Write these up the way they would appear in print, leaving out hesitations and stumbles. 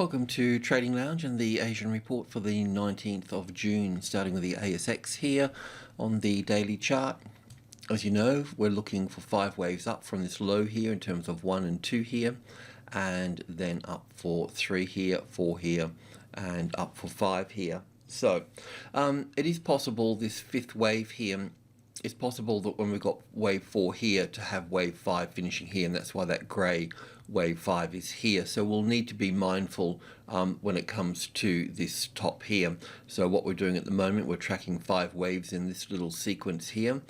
Welcome to Trading Lounge and the Asian report for the 19th of June, starting with the ASX here on the daily chart. As you know, we're looking for 5 waves up from this low here in terms of 1 and 2 here, and then up for 3 here, 4 here, and up for 5 here. So it is possible this 5th wave here, it's possible that when we've got wave 4 here to have wave 5 finishing here, and that's why that grey wave 5 is here. So we'll need to be mindful when it comes to this top here. So what we're doing at the moment, we're tracking 5 waves in this little sequence here.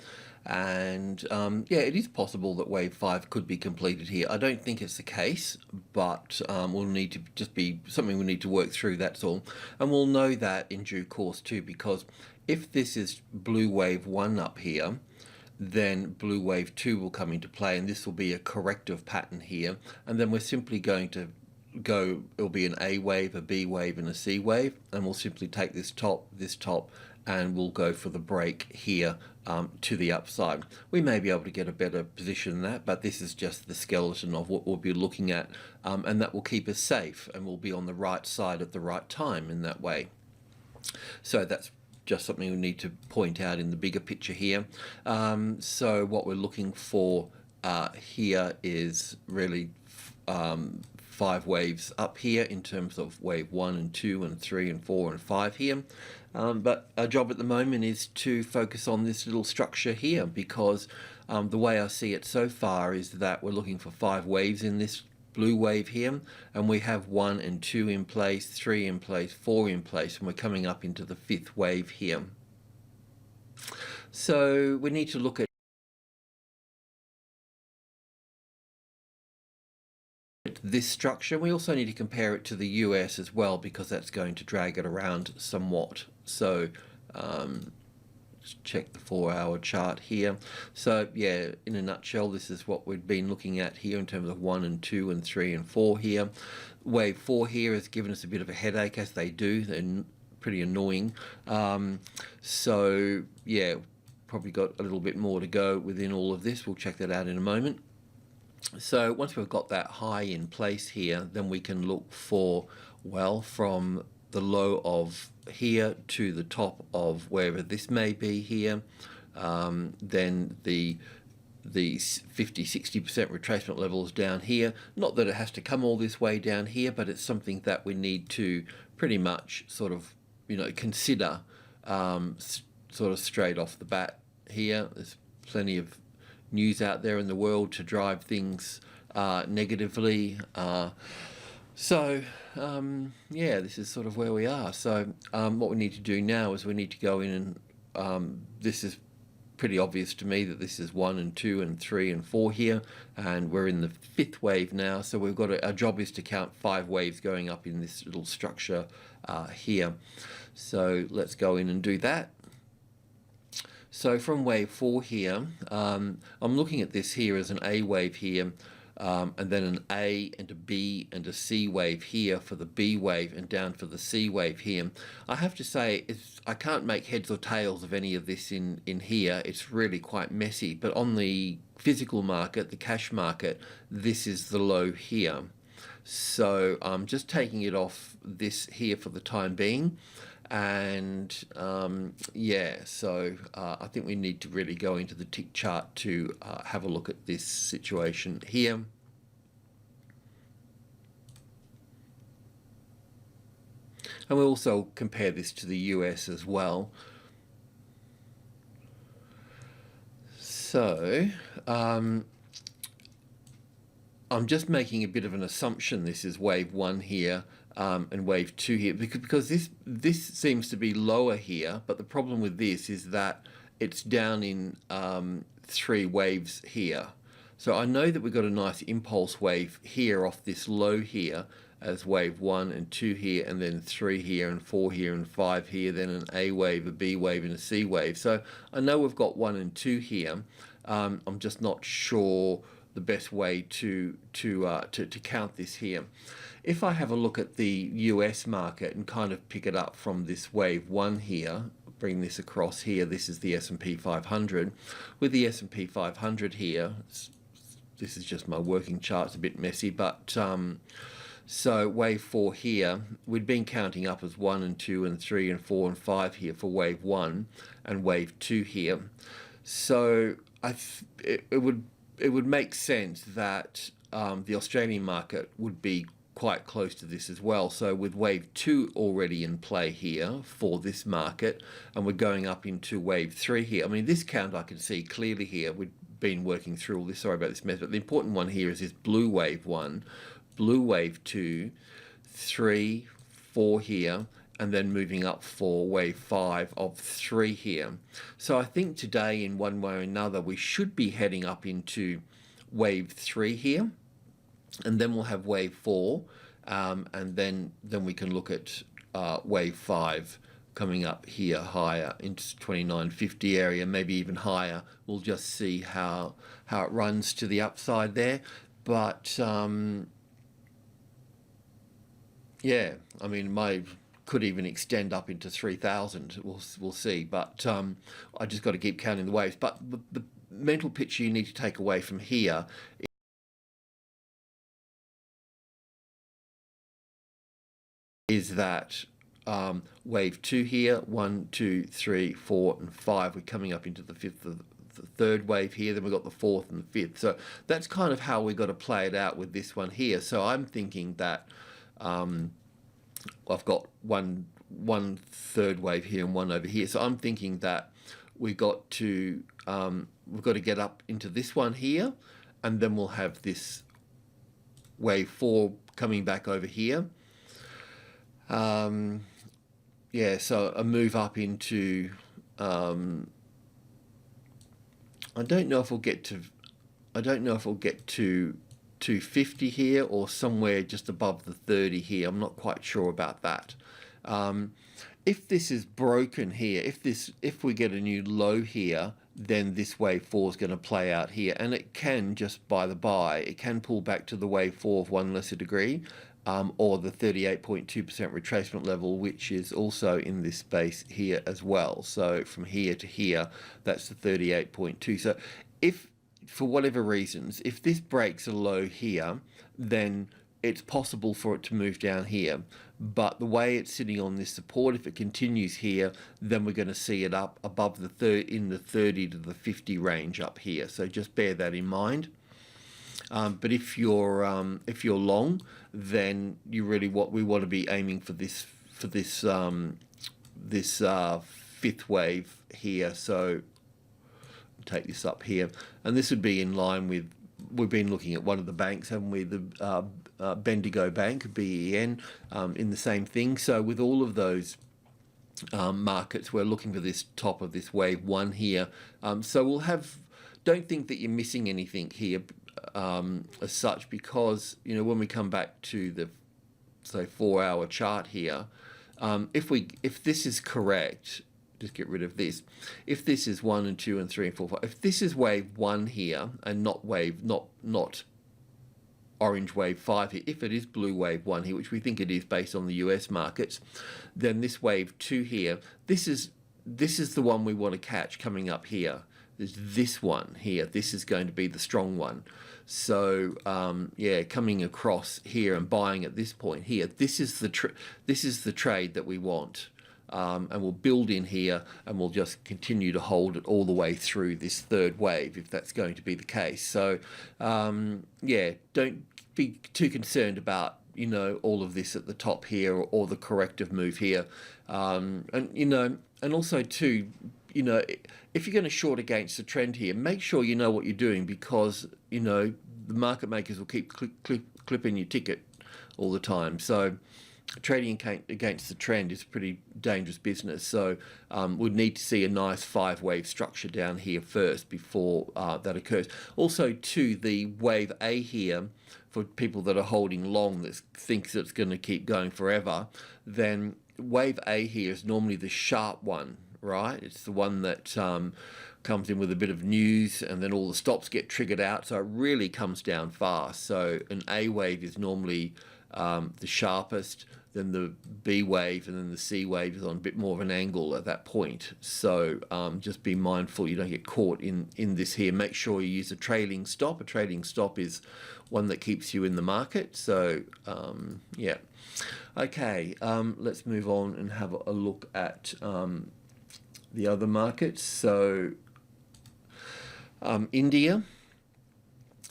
And yeah, it is possible that wave 5 could be completed here. I don't think it's the case, but we'll need to just be something we need to work through, that's all. And we'll know that in due course too, because if this is blue wave 1 up here, then blue wave 2 will come into play, and this will be a corrective pattern here. And then we're simply going to go, it'll be an A wave, a B wave, and a C wave, and we'll simply take this top, and we'll go for the break here to the upside. We may be able to get a better position than that, but this is just the skeleton of what we'll be looking at, and that will keep us safe, and we'll be on the right side at the right time in that way. So that's just something we need to point out in the bigger picture here. So what we're looking for here is really 5 waves up here in terms of wave 1 and 2 and 3 and 4 and 5 here. But our job at the moment is to focus on this little structure here, because the way I see it so far is that we're looking for 5 waves in this blue wave here, and we have 1 and 2 in place, 3 in place, 4 in place, and we're coming up into the 5th wave here. So we need to look at this structure. We also need to compare it to the US as well, because that's going to drag it around somewhat. So let's check the 4-hour chart here. So yeah, in a nutshell, this is what we've been looking at here in terms of 1 and 2 and 3 and 4 here. Wave 4 here has given us a bit of a headache, as they do. They're pretty annoying. So yeah, probably got a little bit more to go within all of this. We'll check that out in a moment. So once we've got that high in place here, then we can look for, well, from the low of here to the top of wherever this may be here, then the 50-60% retracement levels down here. Not that it has to come all this way down here, but it's something that we need to pretty much sort of, you know, consider sort of straight off the bat here. There's plenty of news out there in the world to drive things negatively. So yeah, this is sort of where we are. So what we need to do now is we need to go in and this is pretty obvious to me that this is 1 and 2 and 3 and 4 here, and we're in the 5th wave now. So we've got our job is to count 5 waves going up in this little structure here. So let's go in and do that. So from wave 4 here, I'm looking at this here as an A wave here, and then an A and a B and a C wave here for the B wave, and down for the C wave here. I have to say, I can't make heads or tails of any of this in here. It's really quite messy. But on the physical market, the cash market, this is the low here. So I'm just taking it off this here for the time being. And yeah, so I think we need to really go into the tick chart to have a look at this situation here. And we'll also compare this to the US as well. So I'm just making a bit of an assumption this is wave 1 here. And wave 2 here, because this seems to be lower here, but the problem with this is that it's down in 3 waves here. So I know that we've got a nice impulse wave here off this low here as wave 1 and 2 here, and then 3 here and 4 here and 5 here, then an A wave, a B wave, and a C wave. So I know we've got 1 and 2 here. I'm just not sure the best way to count this here. If I have a look at the US market and kind of pick it up from this wave 1 here, bring this across here, this is the S&P 500. With the S&P 500 here, this is just my working chart, it's a bit messy, but So wave 4 here, we'd been counting up as 1 and 2 and 3 and 4 and 5 here for wave 1 and wave 2 here. So it would make sense that the Australian market would be quite close to this as well. So with wave 2 already in play here for this market, and we're going up into wave 3 here. I mean, this count I can see clearly here. We've been working through all this. Sorry about this mess, but the important one here is this blue wave 1, blue wave 2, 3, 4 here, and then moving up for wave 5 of 3 here. So I think today, in one way or another, we should be heading up into wave 3 here, and then we'll have wave 4, and then we can look at wave 5 coming up here higher into 2950 area, maybe even higher. We'll just see how it runs to the upside there. But yeah, I mean, could even extend up into 3,000. We'll see. But I just got to keep counting the waves. But the mental picture you need to take away from here is that wave 2 here, 1, 2, 3, 4, and 5. We're coming up into the third wave here. Then we've got the 4th and the 5th. So that's kind of how we've got to play it out with this one here. So I'm thinking that I've got one third wave here and one over here. So I'm thinking that we've got to get up into this one here, and then we'll have this wave 4 coming back over here. Yeah, so a move up into I don't know if we'll get to 250 here or somewhere just above the 30 here. I'm not quite sure about that. If this is broken here, if we get a new low here, then this wave 4 is going to play out here, and it can, just by the by, it can pull back to the wave 4 of 1 lesser degree, or the 38.2% retracement level, which is also in this space here as well. So from here to here, that's the 38.2. So if, for whatever reasons, if this breaks a low here, then it's possible for it to move down here. But the way it's sitting on this support, if it continues here, then we're going to see it up above in the 30 to the 50 range up here. So just bear that in mind. But if you're long, then we want to be aiming for this 5th wave here. So take this up here, and this would be in line with, we've been looking at one of the banks, haven't we, the Bendigo Bank, BEN, in the same thing. So with all of those markets, we're looking for this top of this wave 1 here. So we'll have, don't think that you're missing anything here as such, because when we come back to the, say, 4-hour chart here, if this is correct, just get rid of this. If this is 1 and 2 and 3 and 4, 5, if this is wave 1 here and not orange wave 5 here, if it is blue wave 1 here, which we think it is based on the US markets, then this wave 2 here, this is the one we want to catch coming up here. There's this one here. This is going to be the strong one. So yeah, coming across here and buying at this point here, this is the trade that we want. And we'll build in here, and we'll just continue to hold it all the way through this 3rd wave, if that's going to be the case. So yeah, don't be too concerned about all of this at the top here, or the corrective move here, and also too, if you're going to short against the trend here, make sure you know what you're doing, because the market makers will keep clipping your ticket all the time. So trading against the trend is a pretty dangerous business. So we'd need to see a nice 5-wave structure down here first before that occurs. Also, too, the wave A here, for people that are holding long, that thinks it's going to keep going forever, then wave A here is normally the sharp one, right? It's the one that comes in with a bit of news, and then all the stops get triggered out, so it really comes down fast. So an A wave is normally the sharpest. then the B wave, and then the C wave is on a bit more of an angle at that point. So just be mindful you don't get caught in this here. Make sure you use a trailing stop. A trailing stop is one that keeps you in the market. So yeah. Okay, let's move on and have a look at the other markets. So India.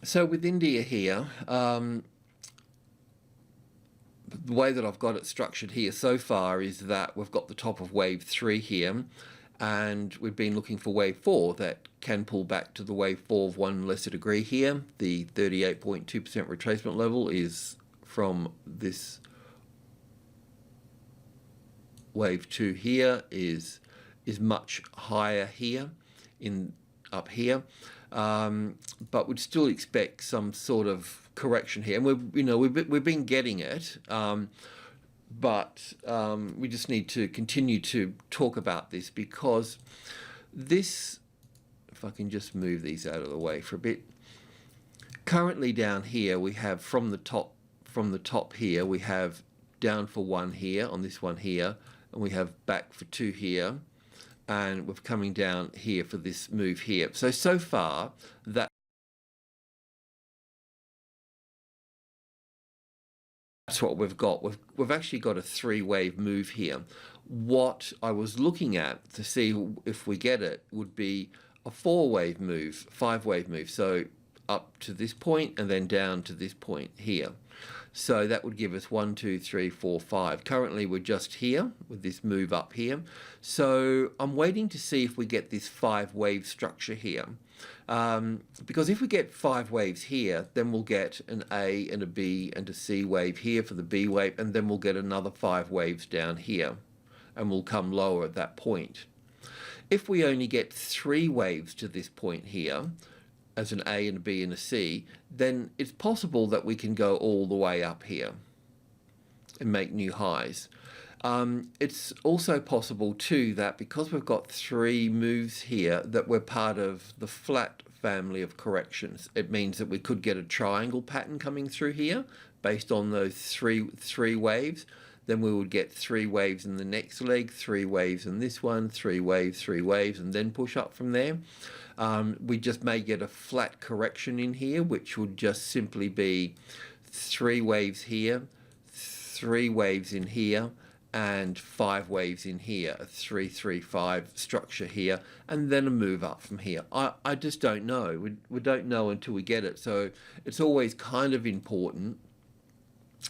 So with India here, the way that I've got it structured here so far is that we've got the top of wave 3 here, and we've been looking for wave 4 that can pull back to the wave 4 of 1 lesser degree here. The 38.2% retracement level is from this wave 2 here is much higher here up here, but we'd still expect some sort of correction here, and we've been getting it, but we just need to continue to talk about this, because this, if I can just move these out of the way for a bit, currently down here we have from the top here we have down for 1 here on this one here, and we have back for 2 here, and we're coming down here for this move here. So far, that's what we've got. We've actually got a 3-wave move here. What I was looking at to see if we get it would be a 4-wave move, 5-wave move. So up to this point and then down to this point here. So that would give us 1, 2, 3, 4, 5. Currently we're just here with this move up here. So I'm waiting to see if we get this 5-wave structure here. Because if we get 5 waves here, then we'll get an A and a B and a C wave here for the B wave, and then we'll get another 5 waves down here, and we'll come lower at that point. If we only get 3 waves to this point here, as an A and a B and a C, then it's possible that we can go all the way up here and make new highs. It's also possible too that because we've got 3 moves here, that we're part of the flat family of corrections. It means that we could get a triangle pattern coming through here based on those three waves. Then we would get 3 waves in the next leg, 3 waves in this one, 3 waves, and then push up from there. We just may get a flat correction in here, which would just simply be 3 waves here, 3 waves in here, and 5 waves in here, a 3-3-5 structure here, and then a move up from here. I just don't know. We don't know until we get it. So it's always kind of important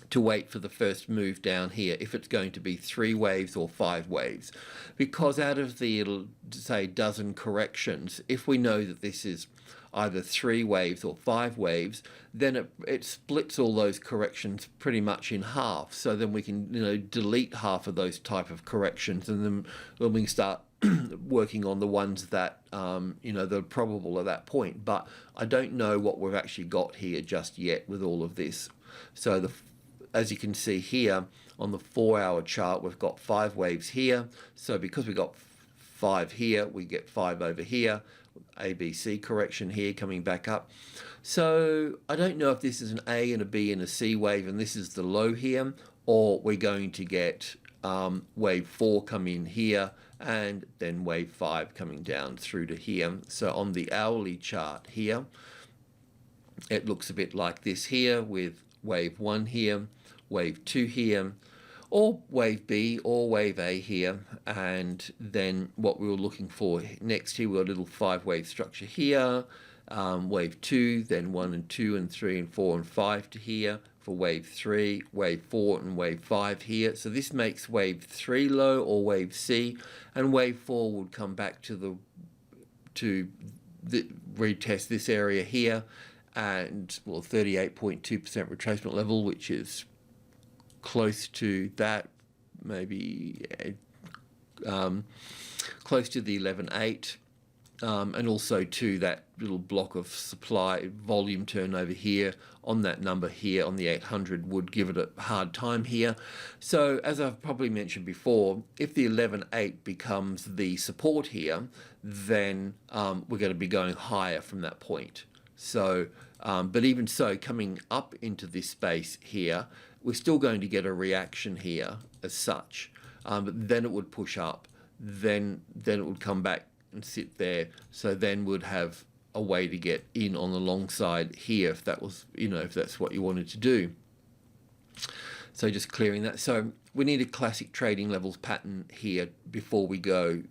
to wait for the first move down here if it's going to be 3 waves or 5 waves, because out of the, say, dozen corrections, if we know that this is either 3 waves or 5 waves, then it splits all those corrections pretty much in half. So then we can delete half of those type of corrections, and then we can start working on the ones that that are probable at that point. But I don't know what we've actually got here just yet with all of this. So as you can see here on the 4-hour chart, we've got 5 waves here. So because we got 5 here, we get 5 over here. ABC correction here coming back up. So I don't know if this is an A and a B and a C wave, and this is the low here, or we're going to get wave 4 come in here, and then wave 5 coming down through to here. So on the hourly chart here, it looks a bit like this here, with wave 1 here, wave 2 here, or wave B or wave A here, and then what we were looking for next here, we've got a little 5-wave structure here, wave 2, then 1 and 2 and 3 and 4 and 5 to here for wave 3, wave 4 and wave 5 here. So this makes wave 3 low, or wave C, and wave 4 would come back to retest this area here, and 38.2% retracement level, which is close to that, maybe close to the 11.8, and also to that little block of supply volume turnover here on that number here on the 800 would give it a hard time here. So as I've probably mentioned before, if the 11.8 becomes the support here, then we're going to be going higher from that point. So but even so, coming up into this space here, we're still going to get a reaction here as such, but then it would push up, then it would come back and sit there. So then we'd have a way to get in on the long side here if that was, if that's what you wanted to do. So just clearing that. So we need a classic trading levels pattern here before we go,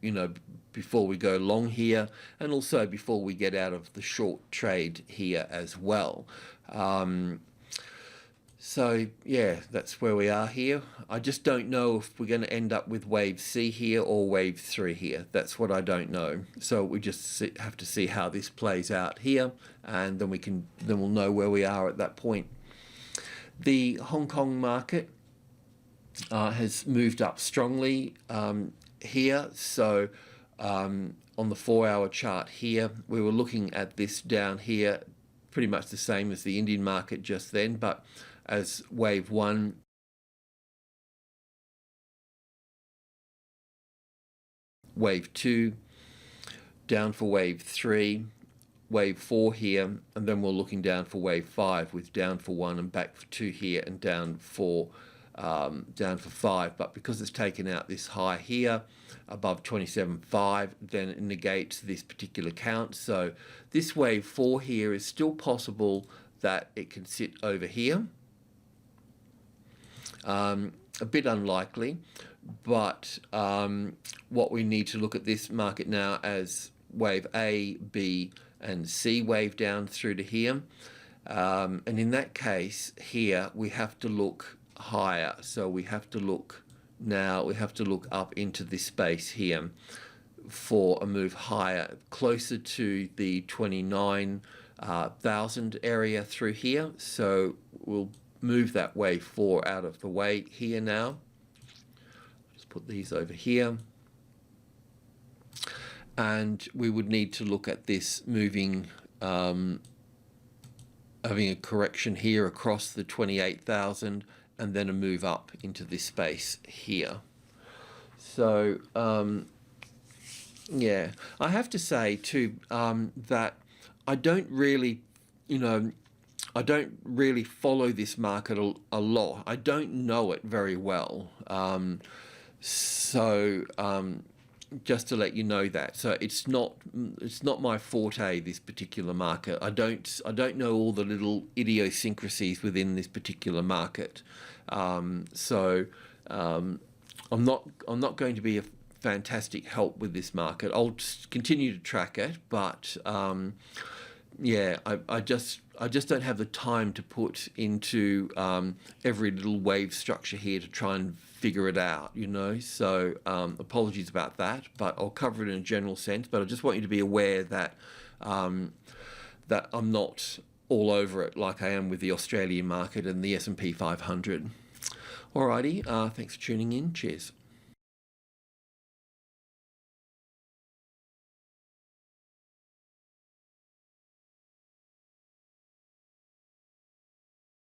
before we go long here, and also before we get out of the short trade here as well. So yeah, that's where we are here. I just don't know if we're going to end up with wave C here or wave 3 here. That's what I don't know. So we just have to see how this plays out here, and then we'll know where we are at that point. The Hong Kong market has moved up strongly here. So on the 4-hour chart here, we were looking at this down here, pretty much the same as the Indian market just then, but as wave 1, wave 2, down for wave 3, wave 4 here, and then we're looking down for wave 5 with down for 1 and back for 2 here and down for 5. But because it's taken out this high here above 27.5, then it negates this particular count. So this wave 4 here is still possible that it can sit over here. A bit unlikely, but what we need to look at this market now as wave A, B, and C wave down through to here. And in that case here, we have to look higher. So we have to look up into this space here for a move higher, closer to the 29,000 area through here. So we'll move that wave 4 out of the way here now. Just put these over here. And we would need to look at this moving, having a correction here across the 28,000 and then a move up into this space here. So, yeah, I have to say too that I don't really, I don't really follow this market a lot. I don't know it very well. Just to let you know that. So it's not my forte, this particular market. I don't know all the little idiosyncrasies within this particular market. I'm not going to be a fantastic help with this market. I'll just continue to track it, but yeah, I just don't have the time to put into every little wave structure here to try and figure it out, So apologies about that, but I'll cover it in a general sense. But I just want you to be aware that that I'm not all over it like I am with the Australian market and the S&P 500. Alrighty, thanks for tuning in. Cheers.